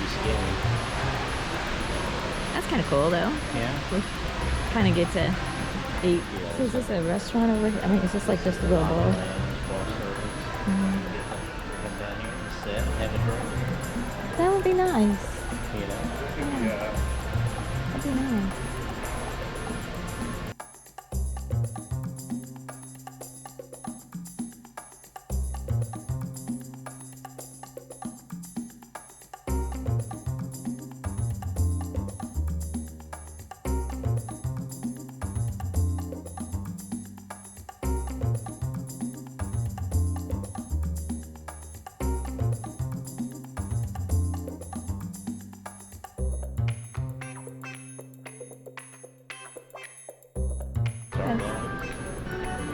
scary. That's kind of cool, though. Yeah. We kind of get to eat. Yeah, So is this a restaurant over here? I mean, is this like just a little bar? Bar service. Come down here and sit, have a drink. That would be nice. You know. Yeah. That'd be nice. Kind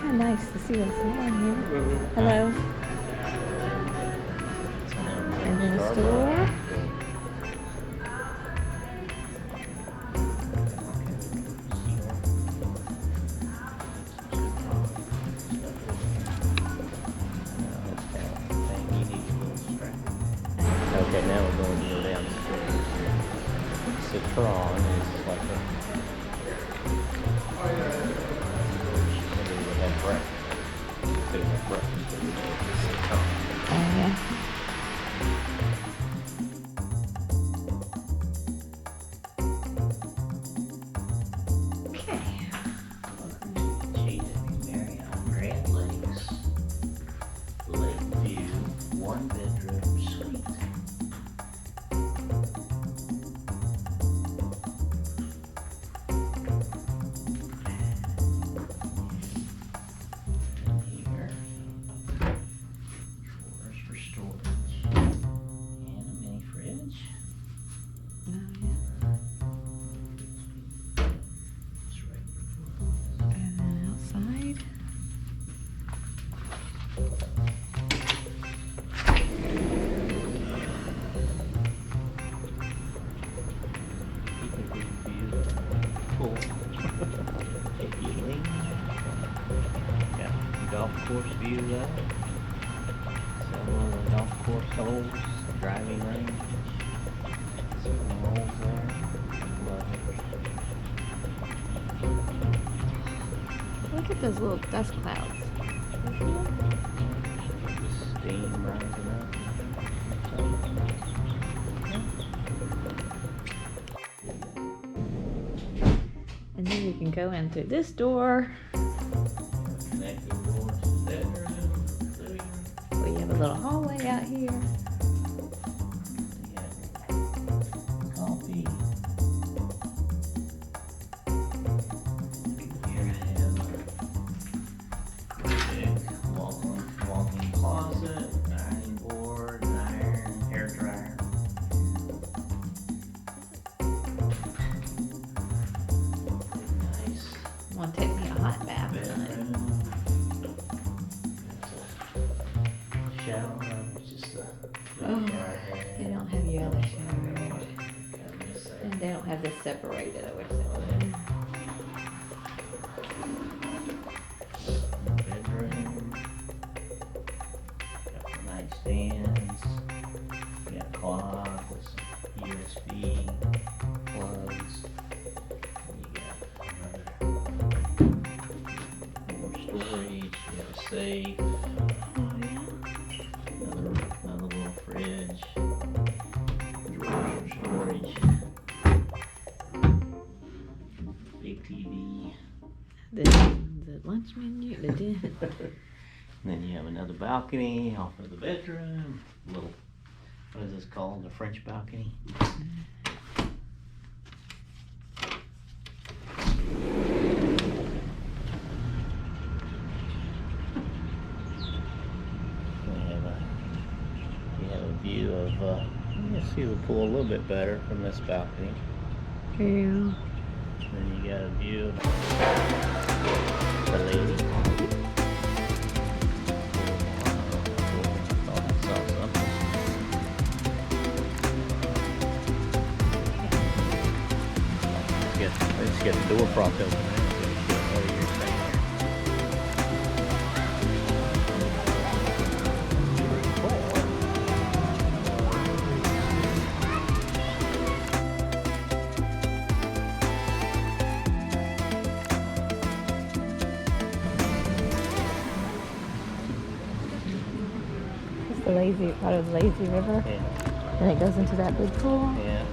of nice to see what's going on here. Hello. And then a store. Okay, now we're going to go down the street. Citron is like a... Maybe we have breakfast. Instead of breakfast, we have citron. Oh, yeah. Okay. Marriott Grande Lakes, Lakeview, 1-bedroom suite. Here, drawers for storage, and a mini fridge. Oh, yeah. Just regular food. And then outside. Got golf course view there. Several golf course holes, driving range. Some holes there. Love Look at those little dust clouds. it. The steam rising up. And then you can go in through this door. Connecting door to the bedroom, living room. We have a little hallway out here. Yeah. Coffee. Here I have a big walk-in closet, ironing board, iron, hair dryer. Nice Want to take me a hot bath tonight? bedroom. There's a shower, it's just a Oh, shower they head. don't have your other shower. Gotta miss that. And they don't have this separated. I wish they would. Bedroom. Got the nightstands. Got a clock with some USB plugs. And you got more storage. You got a safe. Oh, yeah. Another little fridge. Drawers for storage. Big TV. The lunch menu, the dinner. And then you have another balcony off of the bedroom. Little, what is this called? The French balcony. We have a view of. You can see the pool a little bit better from this balcony. Yeah. Then you got a view of the lady. Let's get the door propped open. part of the lazy river. Yeah. And it goes into that big pool. Yeah.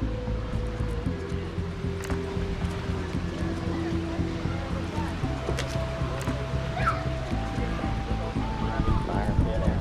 Fire pit out there.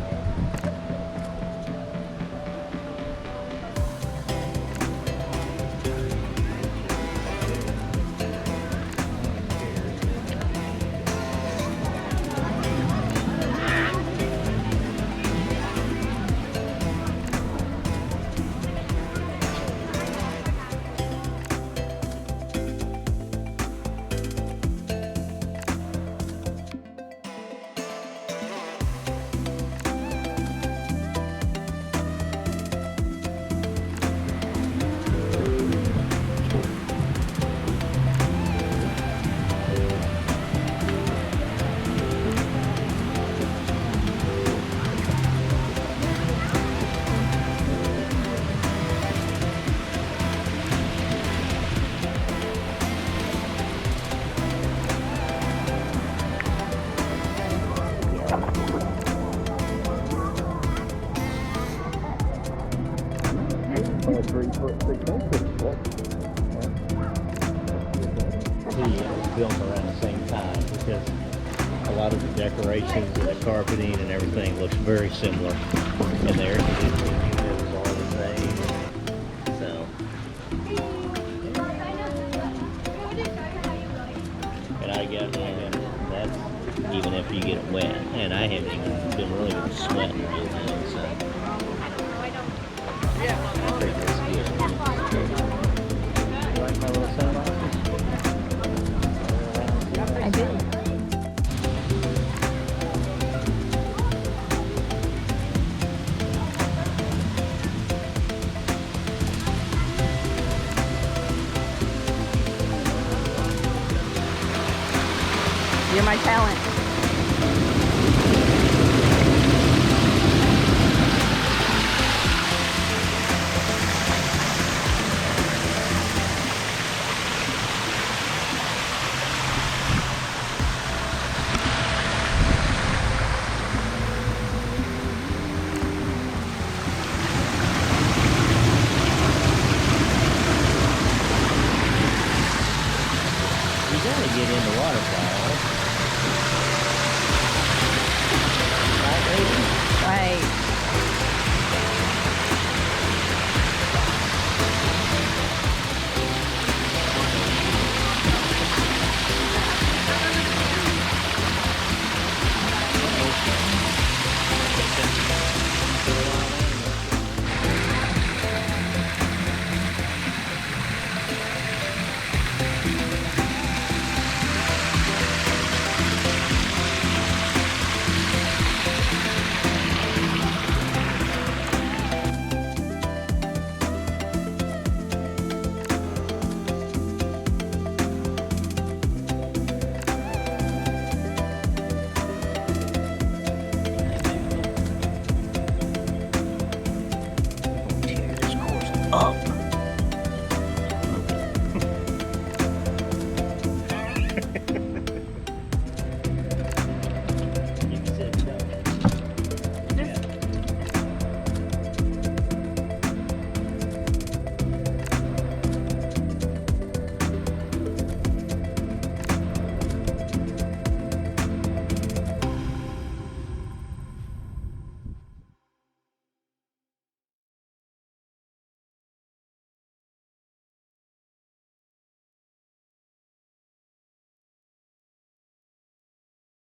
It was built around the same time because a lot of the decorations and the carpeting and everything looks very similar. And the air conditioning unit is all the same. So. And I get that's even if you get it wet. And I haven't even been really sweating or anything. So. I think that's good. You like my little sunglasses? I do. You're my talent. You gotta get in the waterfall. Right, baby? Right. Up.